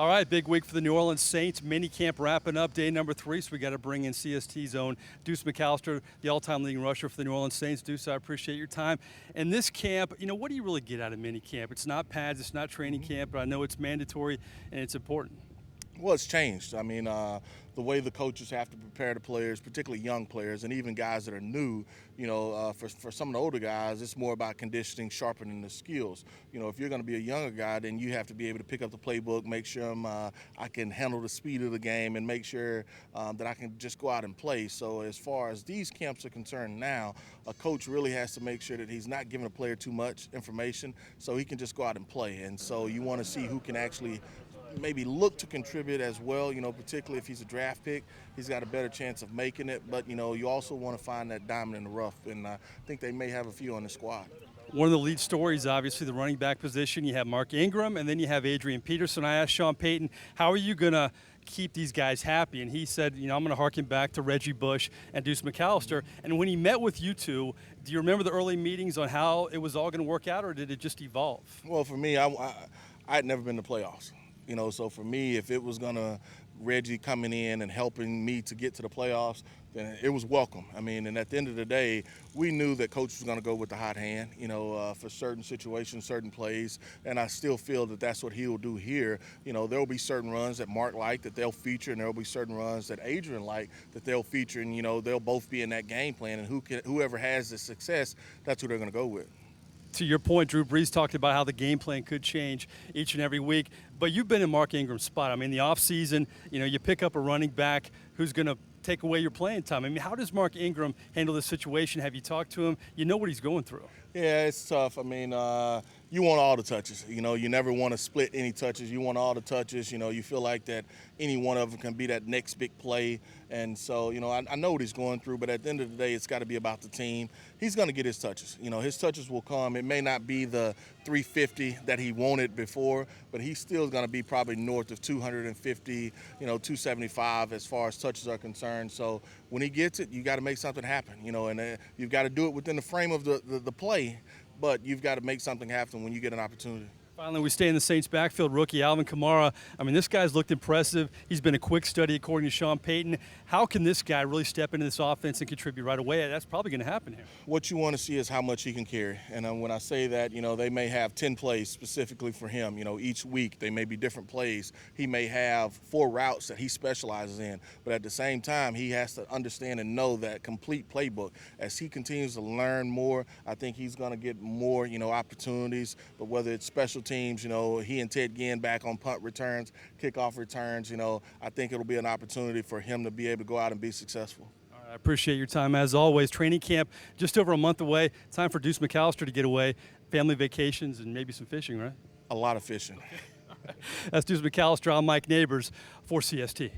All right, big week for the New Orleans Saints. Mini camp wrapping up, day number 3, so we got to bring in CST's own Deuce Mcallister, the all-time leading rusher for the New Orleans Saints. Deuce, I appreciate your time. And this camp, what do you really get out of mini camp? It's not pads, it's not training camp, but I know it's mandatory and it's important. Well, it's changed. I mean, the way the coaches have to prepare the players, particularly young players, and even guys that are new. For some of the older guys, it's more about conditioning, sharpening the skills. If you're going to be a younger guy, then you have to be able to pick up the playbook, make sure I can handle the speed of the game, and make sure that I can just go out and play. So as far as these camps are concerned now, a coach really has to make sure that he's not giving a player too much information so he can just go out and play. And so you want to see who can actually maybe look to contribute as well, particularly if he's a draft pick. He's got a better chance of making it, but, you also want to find that diamond in the rough, and I think they may have a few on the squad. One of the lead stories, obviously, the running back position. You have Mark Ingram, and then you have Adrian Peterson. I asked Sean Payton, how are you going to keep these guys happy? And he said, I'm going to harken back to Reggie Bush and Deuce Mcallister. And when he met with you two, do you remember the early meetings on how it was all going to work out, or did it just evolve? Well, for me, I'd never been to playoffs. So for me, if it was Reggie coming in and helping me to get to the playoffs, then it was welcome. And at the end of the day, we knew that coach was going to go with the hot hand, for certain situations, certain plays, and I still feel that that's what he'll do here. There will be certain runs that Mark liked that they'll feature, and there will be certain runs that Adrian liked that they'll feature, and, they'll both be in that game plan, and whoever has the success, that's who they're going to go with. To your point, Drew Brees talked about how the game plan could change each and every week, but you've been in Mark Ingram's spot. The offseason, you pick up a running back who's going to take away your playing time. How does Mark Ingram handle this situation? Have you talked to him? You know what he's going through. Yeah, it's tough. You want all the touches. You never want to split any touches. You want all the touches. You feel like that any one of them can be that next big play. And so, I know what he's going through, but at the end of the day, it's got to be about the team. He's going to get his touches. His touches will come. It may not be the 350 that he wanted before, but he's still going to be probably north of 250, 275 as far as touches are concerned. So when he gets it, you got to make something happen, and you've got to do it within the frame of the play, but you've got to make something happen when you get an opportunity. Finally, we stay in the Saints backfield. Rookie Alvin Kamara. This guy's looked impressive. He's been a quick study, according to Sean Payton. How can this guy really step into this offense and contribute right away? That's probably going to happen here. What you want to see is how much he can carry. And when I say that, they may have 10 plays specifically for him. Each week they may be different plays. He may have 4 routes that he specializes in. But at the same time, he has to understand and know that complete playbook. As he continues to learn more, I think he's going to get more, opportunities. But whether it's special teams, he and Ted Ginn back on punt returns, kickoff returns, I think it'll be an opportunity for him to be able to go out and be successful. All right, I appreciate your time as always. Training camp just over a month away. Time for Deuce Mcallister to get away. Family vacations and maybe some fishing, right? A lot of fishing. That's Deuce Mcallister. I'm Mike Neighbors for CST.